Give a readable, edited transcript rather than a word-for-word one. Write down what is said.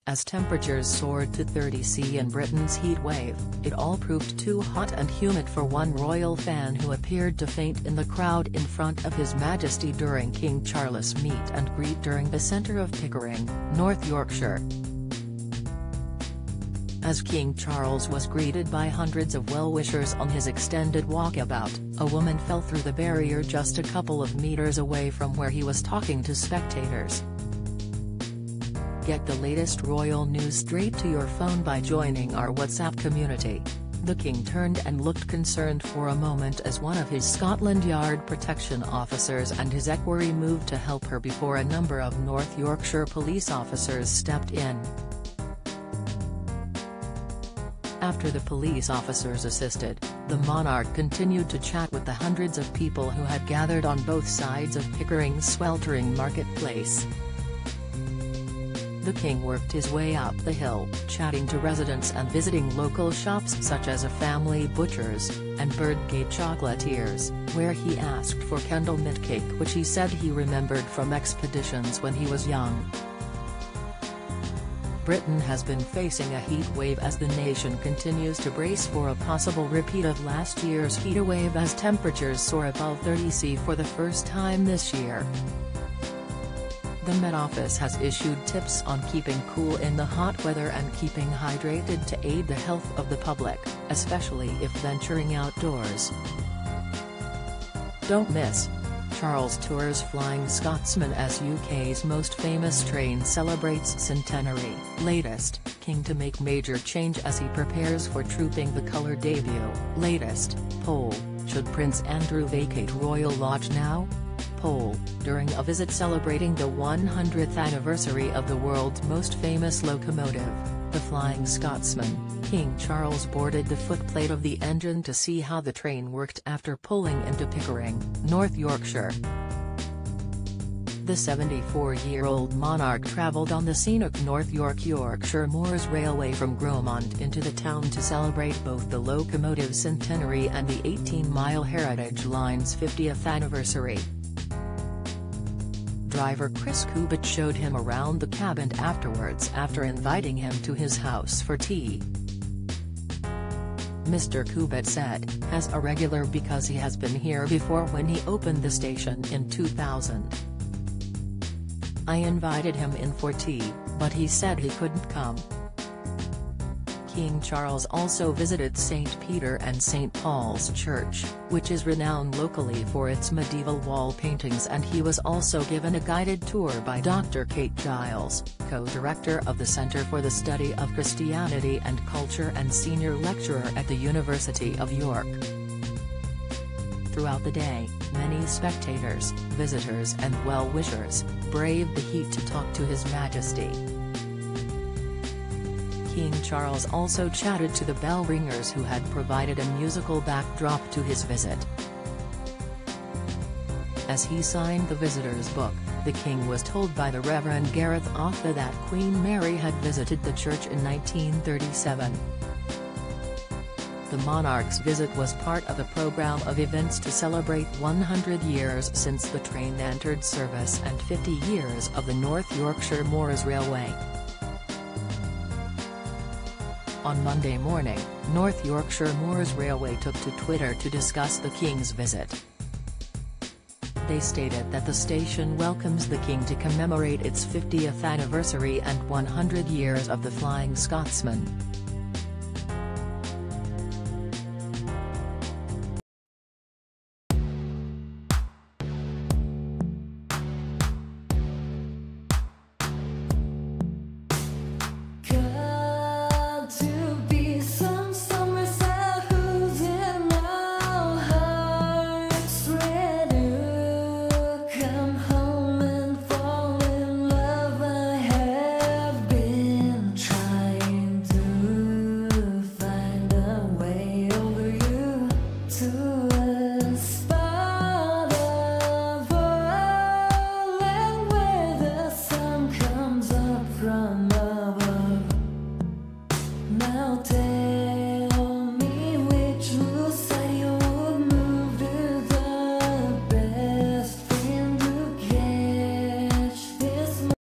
As temperatures soared to 30°C in Britain's heat wave, it all proved too hot and humid for one royal fan who appeared to faint in the crowd in front of His Majesty during King Charles' meet and greet during the centre of Pickering, North Yorkshire. As King Charles was greeted by hundreds of well-wishers on his extended walkabout, a woman fell through the barrier just a couple of meters away from where he was talking to spectators. Get the latest royal news straight to your phone by joining our WhatsApp community. The King turned and looked concerned for a moment as one of his Scotland Yard protection officers and his equerry moved to help her before a number of North Yorkshire police officers stepped in. After the police officers assisted, the monarch continued to chat with the hundreds of people who had gathered on both sides of Pickering's sweltering marketplace. The King worked his way up the hill, chatting to residents and visiting local shops such as a family butcher's, and Birdgate Chocolatiers, where he asked for Kendal mint cake which he said he remembered from expeditions when he was young. Britain has been facing a heat wave as the nation continues to brace for a possible repeat of last year's heatwave as temperatures soar above 30°C for the first time this year. The Met Office has issued tips on keeping cool in the hot weather and keeping hydrated to aid the health of the public, especially if venturing outdoors. Don't miss Charles tours Flying Scotsman as UK's most famous train celebrates centenary. Latest, King to make major change as he prepares for Trooping the Colour debut. Latest, poll, should Prince Andrew vacate Royal Lodge now? Poll, during a visit celebrating the 100th anniversary of the world's most famous locomotive, the Flying Scotsman, King Charles boarded the footplate of the engine to see how the train worked after pulling into Pickering, North Yorkshire. The 74-year-old monarch travelled on the scenic North Yorkshire Moors Railway from Gromont into the town to celebrate both the locomotive's centenary and the 18-mile Heritage Line's 50th anniversary. Driver Chris Cubitt showed him around the cabin afterwards after inviting him to his house for tea. Mr. Cubitt said, as a regular because he has been here before when he opened the station in 2000. I invited him in for tea, but he said he couldn't come. King Charles also visited St. Peter and St. Paul's Church, which is renowned locally for its medieval wall paintings, and he was also given a guided tour by Dr. Kate Giles, co-director of the Centre for the Study of Christianity and Culture and senior lecturer at the University of York. Throughout the day, many spectators, visitors and well-wishers braved the heat to talk to His Majesty. King Charles also chatted to the bell ringers who had provided a musical backdrop to his visit. As he signed the visitor's book, the King was told by the Reverend Gareth Offa that Queen Mary had visited the church in 1937. The monarch's visit was part of a programme of events to celebrate 100 years since the train entered service and 50 years of the North Yorkshire Moors Railway. On Monday morning, North Yorkshire Moors Railway took to Twitter to discuss the King's visit. They stated that the station welcomes the King to commemorate its 50th anniversary and 100 years of the Flying Scotsman. To aspire.